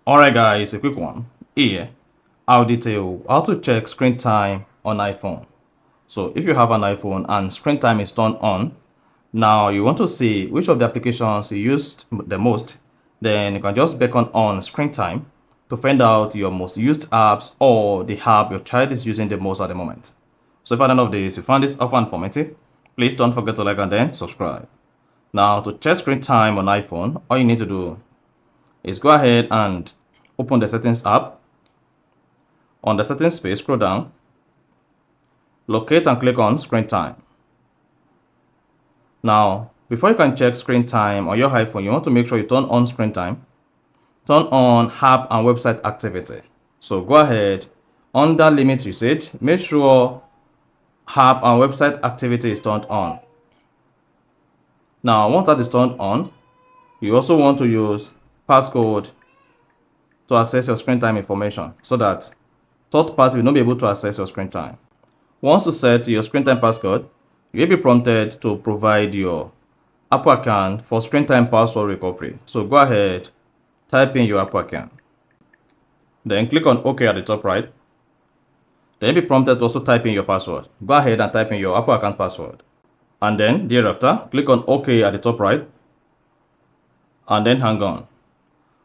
Alright guys, a quick one. Here, I'll detail how to check screen time on iPhone. So if you have an iPhone and screen time is turned on, now you want to see which of the applications you used the most, then you can just beckon on screen time to find out your most used apps or the app your child is using the most at the moment. So if at the end of this you found this offer informative, please don't forget to like and then subscribe. Now to check screen time on iPhone, all you need to do is go ahead and open the settings app. On the settings page, scroll down, locate and click on screen time. Now, before you can check screen time on your iPhone, you want to make sure you turn on screen time, turn on app and website activity. So go ahead, under limit usage, make sure app and website activity is turned on. Now, once that is turned on, you also want to use passcode to access your screen time information so that third party will not be able to access your screen time. Once you set your screen time passcode, you will be prompted to provide your Apple account for screen time password recovery. So go ahead, type in your Apple account. Then click on OK at the top right. Then you'll be prompted to also type in your password. Go ahead and type in your Apple account password. And then thereafter, click on OK at the top right. And then hang on.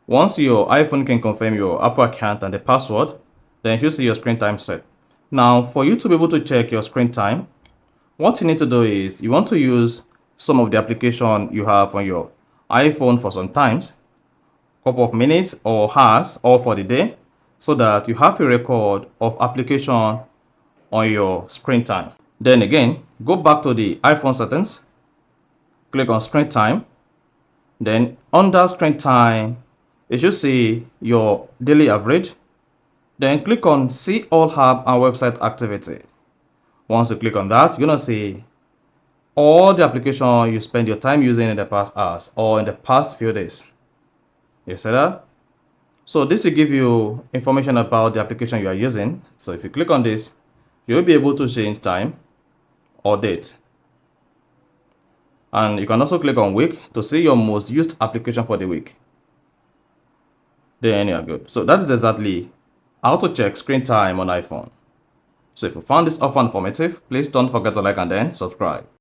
Once your iPhone can confirm your Apple account and the password, then you should see your screen time set. Now, for you to be able to check your screen time, what you need to do is you want to use some of the application you have on your iPhone for some times, couple of minutes or hours or for the day, so that you have a record of application on your screen time. Then again, go back to the iPhone settings, click on screen time, then under screen time, you should see your daily average. Then click on see all app and website activity. Once you click on that, you're gonna see all the application you spend your time using in the past hours or in the past few days. You see that? So this will give you information about the application you are using. So if you click on this, you'll be able to change time or date. And you can also click on week to see your most used application for the week. Then you're good. So that is exactly how to check screen time on iPhone. So if you found this offer informative, please don't forget to like and then subscribe.